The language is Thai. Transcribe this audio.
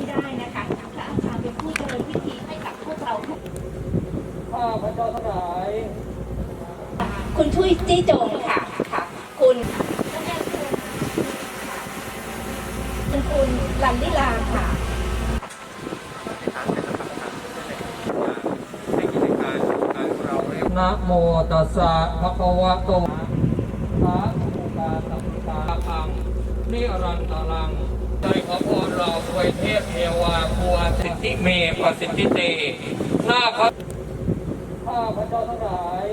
ได้นะคะพระอาจารย์เป็นผู้เจริญพิธีให้กับพวกเราข้าพระเจ้าทั้งหลายคุณช่วยจี้จงค่ะคุณลันลิลาค่ะนะโมตัสสะภะคะวะโตอะระหะโตสัมมาสัมพุทธังนิรันตรังใจขอพรเราถวยเทพเทวาภูสิทธิเมปสิทธิเตข้าพระเจ้าทั้งหลาย